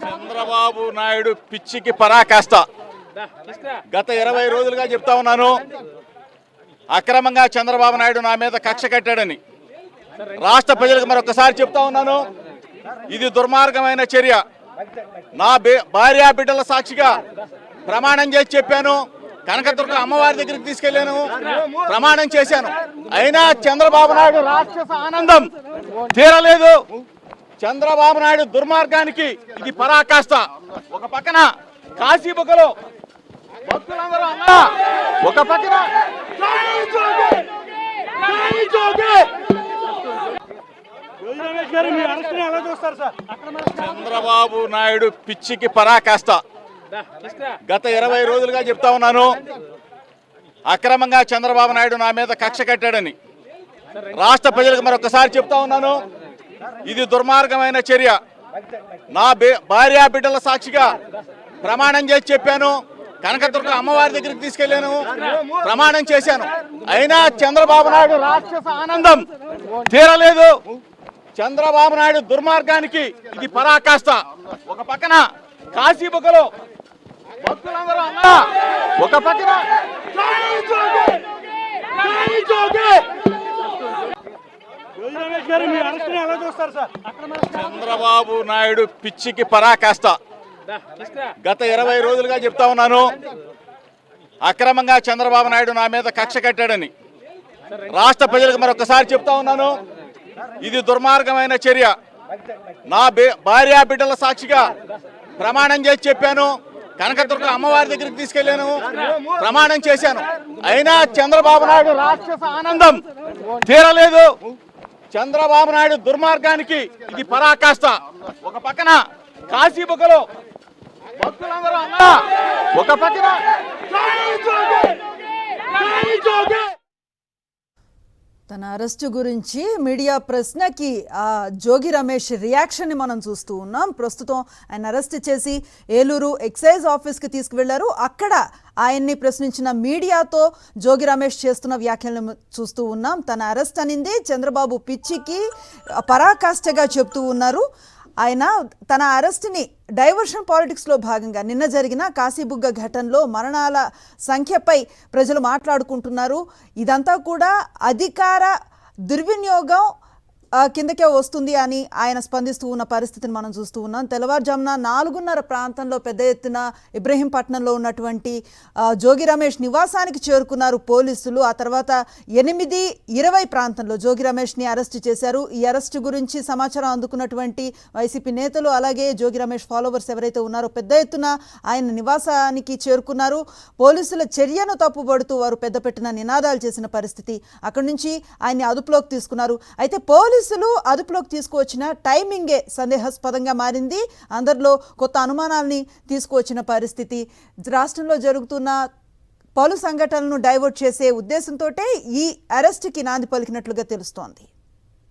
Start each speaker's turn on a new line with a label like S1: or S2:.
S1: చంద్రబాబు నాయుడు పిచ్చికి పరాకాష్ట. గత 20 రోజులుగా చెప్తా ఉన్నాను, అక్రమంగా చంద్రబాబు నాయుడు నా మీద కక్ష కట్టాడని. రాష్ట్ర ప్రజలకు మరొకసారి చెప్తా ఉన్నాను, ఇది దుర్మార్గమైన చర్య. నా భార్య బిడ్డల సాక్షిగా ప్రమాణం చేసి చెప్పాను. కనకదుర్గ అమ్మవారి దగ్గరికి తీసుకెళ్లాను, ప్రమాణం చేశాను. అయినా చంద్రబాబు నాయుడు రాక్షస ఆనందం తీరలేదు. చంద్రబాబు నాయుడు దుర్మార్గానికి ఇది పరాకాష్ట. ఒక పక్కన కాశీబుగ్గలో భక్తులందరూ అన్నా, ఒక పక్కన చంద్రబాబు నాయుడు పిచ్చికి పరాకాష్ట. గత 20 రోజులుగా చెప్తా ఉన్నాను, అక్రమంగా చంద్రబాబు నాయుడు నా మీద కక్ష కట్టాడని. రాష్ట్ర ప్రజలకు మరొకసారి చెప్తా ఉన్నాను, ఇది దుర్మార్గమైన చర్య. నా భార్య బిడ్డల సాక్షిగా ప్రమాణం చేసి చెప్పాను. కనకదుర్గ అమ్మవారి దగ్గరికి తీసుకెళ్లాను, ప్రమాణం చేశాను. అయినా చంద్రబాబు నాయుడు రాక్షస ఆనందం తీరలేదు. చంద్రబాబు నాయుడు దుర్మార్గానికి ఇది పరాకాష్ట. ఒక పక్కన కాశీబుగ్గలో భక్తులందరూ అన్నా, ఒక పక్కన చంద్రబాబు నాయుడు పిచ్చికి పరాకాష్ట. గత 20 రోజులుగా చెప్తా ఉన్నాను, అక్రమంగా చంద్రబాబు నాయుడు నా మీద కక్ష కట్టాడని. రాష్ట్ర ప్రజలకు మరొకసారి చెప్తా ఉన్నాను, ఇది దుర్మార్గమైన చర్య. నా భార్య బిడ్డల సాక్షిగా ప్రమాణం చేసి చెప్పాను. కనకదుర్గ అమ్మవారి దగ్గరికి తీసుకెళ్లాను, ప్రమాణం చేశాను. అయినా చంద్రబాబు నాయుడు రాక్షస ఆనందం తీరలేదు. చంద్రబాబు నాయుడు దుర్మార్గానికి ఇది పరాకాష్ట. ఒక పక్కన కాశీబుగ్గలో భక్తులందరూ అన్నా, ఒక పక్కన
S2: తన అరెస్టు గురించి మీడియా ప్రశ్నకి జోగి రమేష్ రియాక్షన్ని మనం చూస్తూ ఉన్నాం. ప్రస్తుతం ఆయన అరెస్ట్ చేసి ఏలూరు ఎక్సైజ్ ఆఫీస్కి తీసుకువెళ్లారు. అక్కడ ఆయన్ని ప్రశ్నించిన మీడియాతో జోగి రమేష్ చేస్తున్న వ్యాఖ్యలను చూస్తూ ఉన్నాం. తన అరెస్ట్ అనింది చంద్రబాబు పిచ్చికి పరాకాష్ఠగా చెప్తూ ఉన్నారు. ఆయన తన అరెస్ట్ని డైవర్షన్ పాలిటిక్స్లో భాగంగా నిన్న జరిగిన కాశీబుగ్గ ఘటనలో మరణాల సంఖ్యపై ప్రజలు మాట్లాడుకుంటున్నారు. ఇదంతా కూడా అధికార దుర్వినియోగం కిందకే వస్తుంది అని ఆయన స్పందిస్తూ ఉన్న పరిస్థితిని మనం చూస్తూ ఉన్నాం. తెల్లవారుజామున 4:30 ప్రాంతంలో పెద్ద ఎత్తున ఇబ్రహీంపట్నంలో ఉన్నటువంటి జోగి రమేష్ నివాసానికి చేరుకున్నారు పోలీసులు. ఆ తర్వాత 8:20 ప్రాంతంలో జోగి రమేష్ని అరెస్ట్ చేశారు. ఈ అరెస్టు గురించి సమాచారం అందుకున్నటువంటి వైసీపీ నేతలు అలాగే జోగి రమేష్ ఫాలోవర్స్ ఎవరైతే ఉన్నారో పెద్ద ఎత్తున ఆయన నివాసానికి చేరుకున్నారు. పోలీసుల చర్యను తప్పుపడుతూ వారు పెద్దపెట్టిన నినాదాలు చేసిన పరిస్థితి. అక్కడి నుంచి ఆయన్ని అదుపులోకి తీసుకున్నారు. అయితే పోలీసులు అదుపులోకి తీసుకువచ్చిన టైమింగే సందేహాస్పదంగా మారింది. అందరిలో కొత్త అనుమానాల్ని తీసుకువచ్చిన పరిస్థితి. రాష్ట్రంలో జరుగుతున్న పలు సంఘటనలను డైవర్ట్ చేసే ఉద్దేశంతో ఈ అరెస్ట్కి నాంది పలికినట్లుగా తెలుస్తోంది.